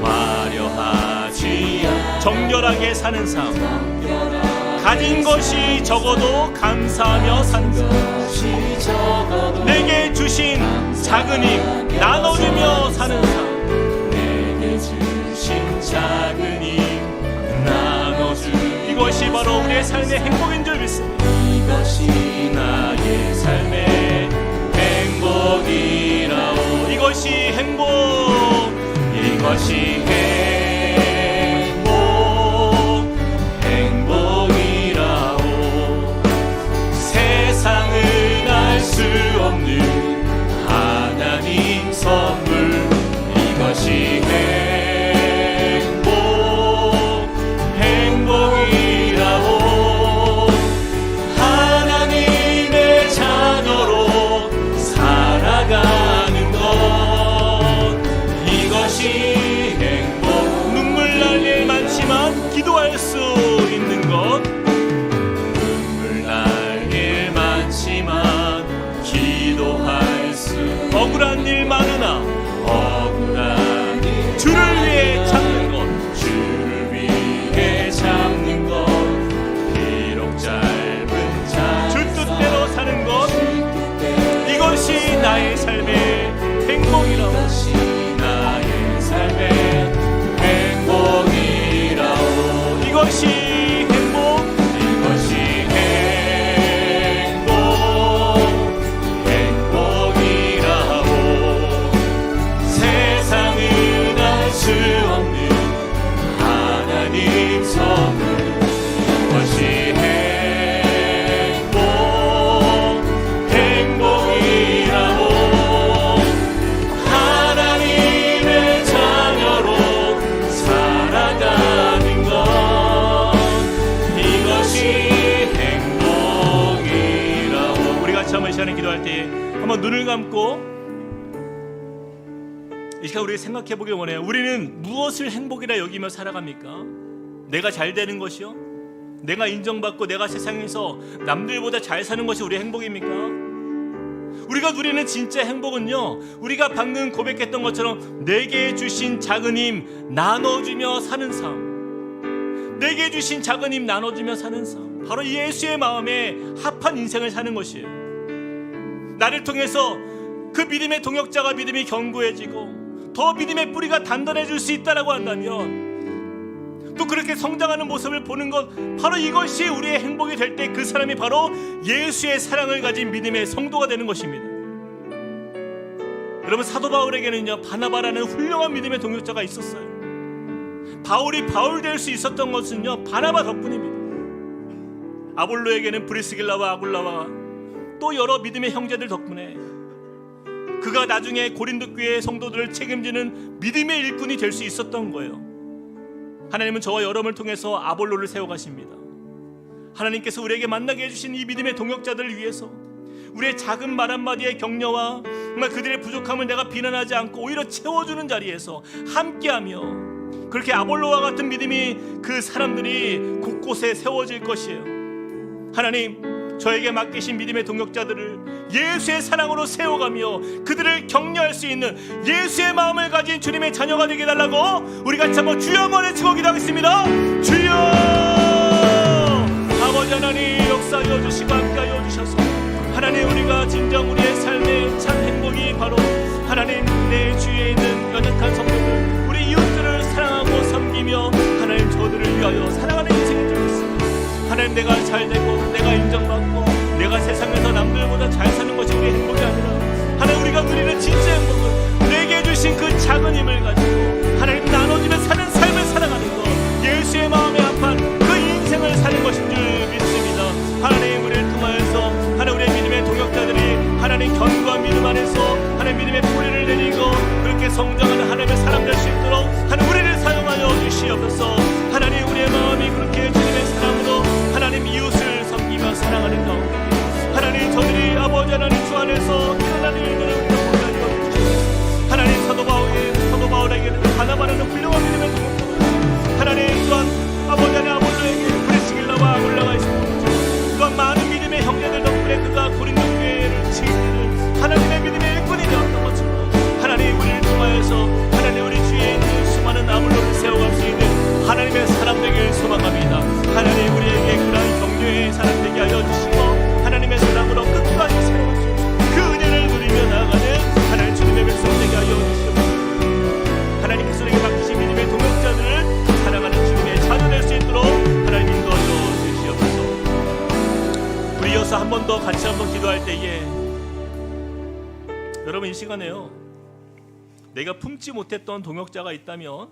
화려하지 정결하게 사는 삶, 가진 것이 적어도 감사하며 사는 삶, 내게 주신 작은 힘 나눠주며 사는 삶, 내게 주신 작은 힘 나눠주, 이것이 바로 우리의 삶의 행복인 줄 믿습니다. 이것이 나의 삶의 행복이라오. 이것이 행복, 이것이 행복, 행복이 한번 눈을 감고 이 시간 우리 생각해 보길 원해요. 우리는 무엇을 행복이라 여기며 살아갑니까? 내가 잘 되는 것이요? 내가 인정받고 내가 세상에서 남들보다 잘 사는 것이 우리의 행복입니까? 우리가 누리는 진짜 행복은요, 우리가 방금 고백했던 것처럼 내게 주신 작은 힘 나눠주며 사는 삶, 내게 주신 작은 힘 나눠주며 사는 삶, 바로 예수의 마음에 합한 인생을 사는 것이에요. 나를 통해서 그 믿음의 동역자가 믿음이 견고해지고 더 믿음의 뿌리가 단단해질 수 있다라고 한다면, 또 그렇게 성장하는 모습을 보는 것, 바로 이것이 우리의 행복이 될 때 그 사람이 바로 예수의 사랑을 가진 믿음의 성도가 되는 것입니다. 여러분, 사도 바울에게는요, 바나바라는 훌륭한 믿음의 동역자가 있었어요. 바울이 바울 될 수 있었던 것은요, 바나바 덕분입니다. 아볼로에게는 브리스길라와 아굴라와 또 여러 믿음의 형제들 덕분에 그가 나중에 고린도 교회의 성도들을 책임지는 믿음의 일꾼이 될 수 있었던 거예요. 하나님은 저와 여러분을 통해서 아볼로를 세워가십니다. 하나님께서 우리에게 만나게 해주신 이 믿음의 동역자들을 위해서 우리의 작은 말 한마디의 격려와 정말 그들의 부족함을 내가 비난하지 않고 오히려 채워주는 자리에서 함께하며, 그렇게 아볼로와 같은 믿음이 그 사람들이 곳곳에 세워질 것이에요. 하나님, 저에게 맡기신 믿음의 동역자들을 예수의 사랑으로 세워가며 그들을 격려할 수 있는 예수의 마음을 가진 주님의 자녀가 되게 해달라고 우리 같이 한번 주여 한번 외치고 기도하겠습니다. 주여! 아버지 하나님, 역사하여 주시고 함께하여 주셔서 하나님, 우리가 진정 우리의 삶의 참 행복이 바로 하나님, 내 주위에 있는 연약한 성도들, 우리 이웃들을 사랑하고 섬기며 하나님, 저들을 위하여 살아가는 인생이 되겠습니다. 하나님, 내가 잘 되고 내가 인정받고 내가 세상에서 남들보다 잘 사는 것이 우리의 행복이 아니라 하나님, 우리가 누리는 진짜 행복은 내게 주신 그 작은 힘을 가지고 하나님 나눠주며 사는 삶을 살아가는 것, 예수의 마음에 합한 그 인생을 사는 것인 줄 믿습니다. 하나님, 우리를 통하여서 하나님, 우리의 믿음의 동역자들이 하나님 견고한 믿음 안에서 하나님 믿음의 뿌리를 내리고 그렇게 성장하는 하나님의 사람 될 수 있도록 하나님, 우리를 사용하여 주시옵소서. 하나님, 우리의 마음이 그렇게 주님의 사랑으로 하나님 이웃을 섬기며 사랑하는 가운데 하나님, 저들이 아버지 하나님 주 안에서 일어나는 일들을 보게 하여 주시옵소서. 하나님, 사도 바울에게는 바나바라는 훌륭한 믿음의 동역자가, 하나님 또한 아버지 하나님 아볼로에게 브리스길라와 아굴라가 있습니다. 또한 많은 믿음의 형제들 덕분에 그가 고린도 교회를 책임지는 하나님의 믿음의 일꾼이 되었던 것처럼 하나님, 우리를 통하여서 하나님, 우리 주위에 있는 수많은 아볼로를 세워갈 수 있는 하나님의 사람 되길 소망합니다. 하나님, 우리에게 그러한 격려의 사람 되게 하여 주시고 하나님의 사랑으로 끝까지 세워주시고 그 은혜를 누리며 나아가는 하나님 주님의 백성 되게 하여 주시옵소서. 하나님께서 우리에게 맡기신 믿음의 동역자들을 사랑하는 주님의 자녀 될 수 있도록 하나님 인도하여 주시옵소서. 우리 이어서 한 번 더 같이 한번 기도할 때에 여러분, 이 시간에요, 내가 품지 못했던 동역자가 있다면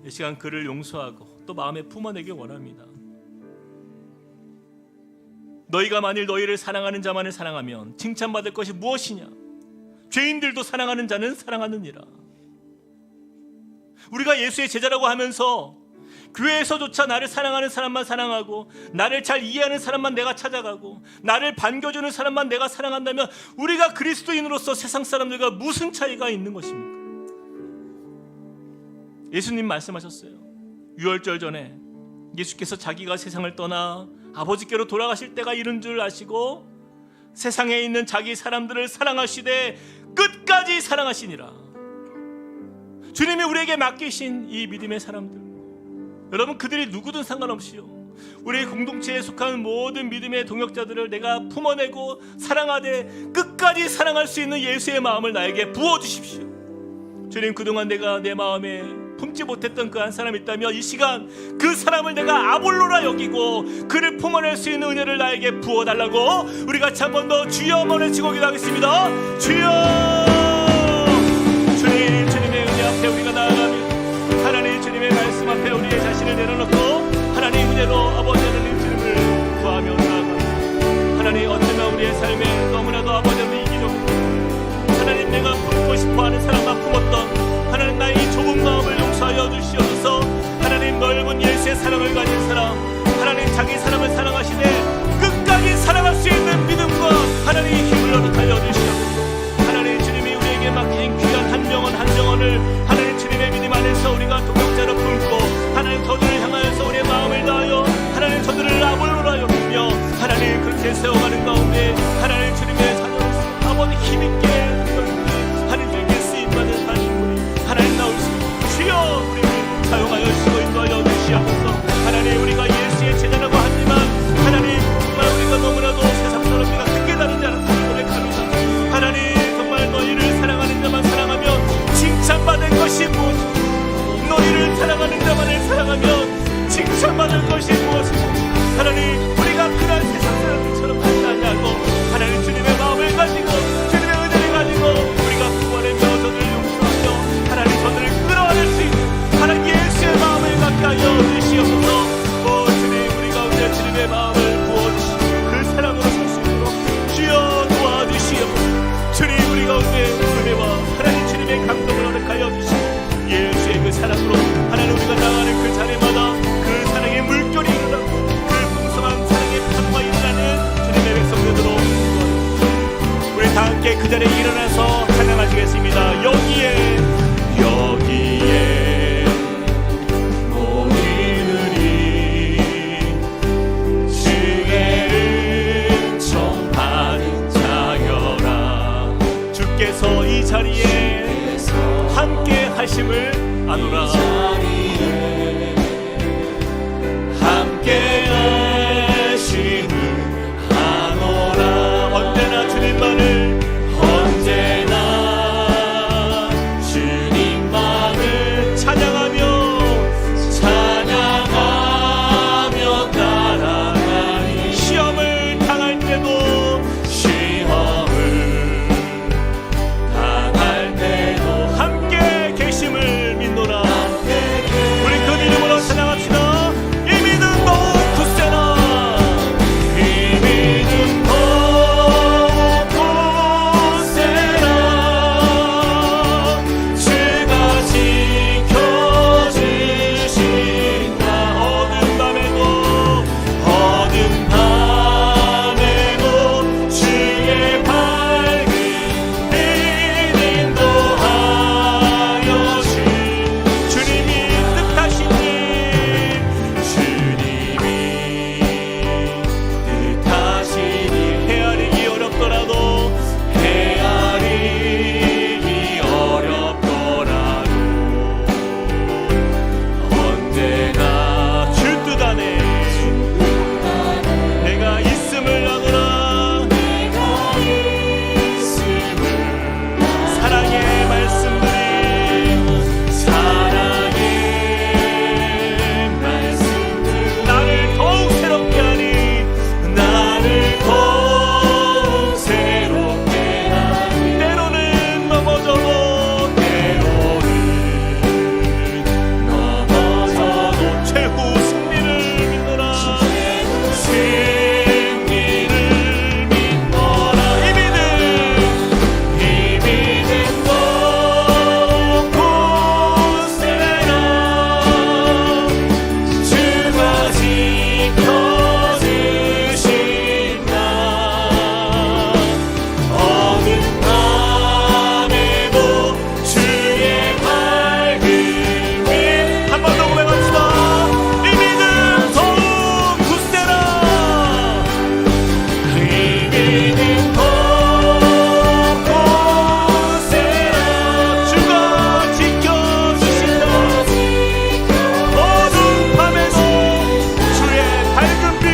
이 시간 그를 용서하고 또 마음에 품어내길 원합니다. 너희가 만일 너희를 사랑하는 자만을 사랑하면 칭찬받을 것이 무엇이냐? 죄인들도 사랑하는 자는 사랑하느니라. 우리가 예수의 제자라고 하면서 교회에서조차 나를 사랑하는 사람만 사랑하고 나를 잘 이해하는 사람만 내가 찾아가고 나를 반겨주는 사람만 내가 사랑한다면 우리가 그리스도인으로서 세상 사람들과 무슨 차이가 있는 것입니까? 예수님 말씀하셨어요. 유월절 전에 예수께서 자기가 세상을 떠나 아버지께로 돌아가실 때가 이른 줄 아시고 세상에 있는 자기 사람들을 사랑하시되 끝까지 사랑하시니라. 주님이 우리에게 맡기신 이 믿음의 사람들, 여러분, 그들이 누구든 상관없이요, 우리 공동체에 속한 모든 믿음의 동역자들을 내가 품어내고 사랑하되 끝까지 사랑할 수 있는 예수의 마음을 나에게 부어주십시오. 주님, 그동안 내가 내 마음에 품지 못했던 그 한 사람이 있다면 이 시간 그 사람을 내가 아볼로라 여기고 그를 품어낼 수 있는 은혜를 나에게 부어달라고 우리 같이 한 번 더 주여 한번 외치고 기도하겠습니다. 주여! 주님, 주님의 은혜 앞에 우리가 나아가며 하나님 주님의 말씀 앞에 우리의 자신을 내려놓고 하나님 은혜로 아버지 하나님 주님을 구하며 나아갑니다. 하나님, 어쩌면 우리의 삶에 너무나도 아버지 하나님 이기적으로 하나님 내가 품고 싶어하는 사람만 품었던 하나님 나의 이 좁은 마음을 용서하여 주시옵소서. 하나님, 넓은 예수의 사랑을 가진 사람, 하나님 자기 사람을 사랑하시되 끝까지 사랑할 수 있는 믿음과 하나님의 힘을 허락하여 주시옵소서. 성령의 은혜와 하나님 주님의 감동을 허락하여 주시고 예수의 그 사랑으로 하나님 우리가 나가는 그 자리마다 그 사랑의 물결이 일어나고 그 풍성한 사랑의 파도가 일어나는 주님의 백성들로 우리 다 함께 그 자리에 일어나서 찬양하시겠습니다. 여기에 이 자리에 함께 하심을 아노라. 함께 하심을 아노라. 언제나 주님만을 찬양하며 따라가니 시험을 당할 때도 함께 계심을 믿노라. 우리 그 이름으로 찬양합시다. 이 믿음 높으세나 이 믿음 높으세나 주가 지켜주신다. 어두운 밤에도 주의 밝은 빛 인도하여 주님이 뜻하시니 헤아리기 어렵더라도 언제나 주 뜻 안에 내가 있음을 아노라. 사랑의 말씀들이 나를 더욱 새롭게 하니 때로는 넘어져도 최후 승리를 믿노라. 이 믿음 높으세나 주가 지켜주신다. 어두운 밤에도 주의 밝은 빛. 한 번 더 고백합시다. 이 믿음 더욱 굳세라. 이 믿음 더욱 굳세라. 주가 지켜주신다. 어두운 밤에도 주의 밝은 빛.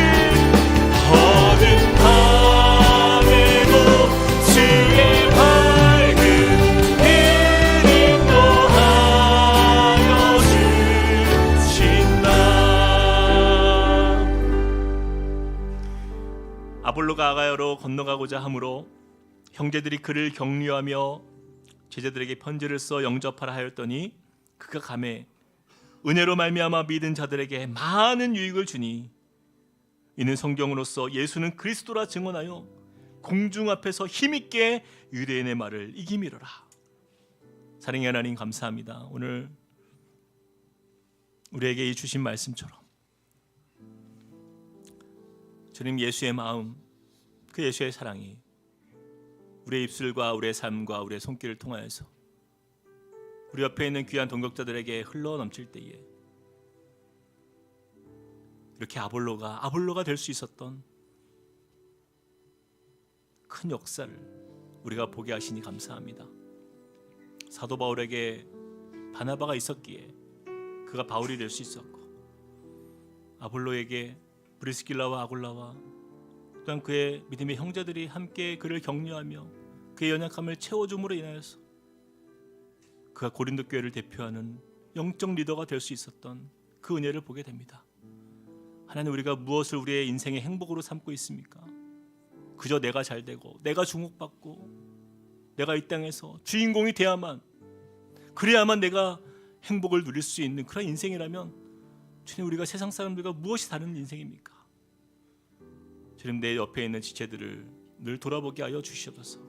어두운 밤에도 주의 밝은 빛 인도하여 주신다. 아볼로가 아가야로 건너가고자 하므로 형제들이 그를 격려하며 제자들에게 편지를 써 영접하라 하였더니 그가 가매 은혜로 말미암아 믿은 자들에게 많은 유익을 주니 이는 성경으로서 예수는 그리스도라 증언하여 공중 앞에서 힘있게 유대인의 말을 이기미러라. 사랑의 하나님 감사합니다. 오늘 우리에게 이 주신 말씀처럼 주님 예수의 마음, 그 예수의 사랑이 우리의 입술과 우리의 삶과 우리의 손길을 통하여서 우리 옆에 있는 귀한 동역자들에게 흘러 넘칠 때에 이렇게 아볼로가 될 수 있었던 큰 역사를 우리가 보게 하시니 감사합니다. 사도 바울에게 바나바가 있었기에 그가 바울이 될 수 있었고, 아볼로에게 브리스길라와 아굴라와 또한 그의 믿음의 형제들이 함께 그를 격려하며 그의 연약함을 채워줌으로 인하여서 그가 고린도 교회를 대표하는 영적 리더가 될 수 있었던 그 은혜를 보게 됩니다. 하나님, 우리가 무엇을 우리의 인생의 행복으로 삼고 있습니까? 그저 내가 잘되고 내가 주목받고 내가 이 땅에서 주인공이 돼야만, 그래야만 내가 행복을 누릴 수 있는 그런 인생이라면 주님, 우리가 세상 사람들과 무엇이 다른 인생입니까? 주님, 내 옆에 있는 지체들을 늘 돌아보게 하여 주시옵소서.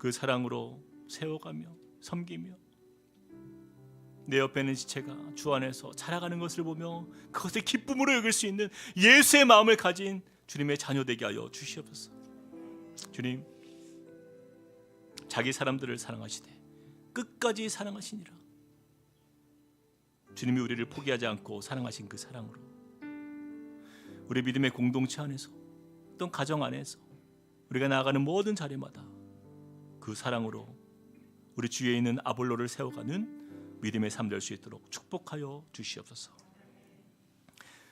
그 사랑으로 세워가며 섬기며 내 옆에 있는 지체가 주 안에서 자라가는 것을 보며 그것을 기쁨으로 여길 수 있는 예수의 마음을 가진 주님의 자녀 되게 하여 주시옵소서. 주님, 자기 사람들을 사랑하시되 끝까지 사랑하시니라. 주님이 우리를 포기하지 않고 사랑하신 그 사랑으로 우리 믿음의 공동체 안에서, 어떤 가정 안에서 우리가 나아가는 모든 자리마다 그 사랑으로 우리 주위에 있는 아볼로를 세워가는 믿음의 삶 될 수 있도록 축복하여 주시옵소서.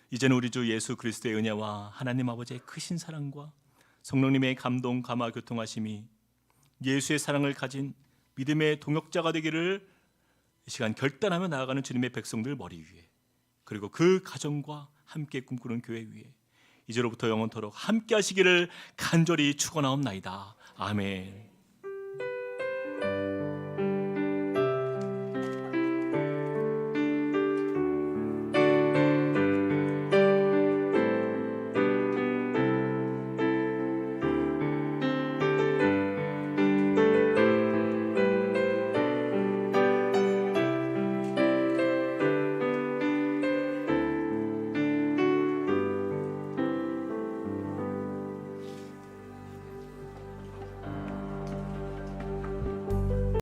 이제는 우리 주 예수 그리스도의 은혜와 하나님 아버지의 크신 사랑과 성령님의 감동, 감화, 교통하심이 예수의 사랑을 가진 믿음의 동역자가 되기를 이 시간 결단하며 나아가는 주님의 백성들 머리 위에, 그리고 그 가정과 함께 꿈꾸는 교회 위에 이제로부터 영원토록 함께 하시기를 간절히 축원하옵나이다. 아멘.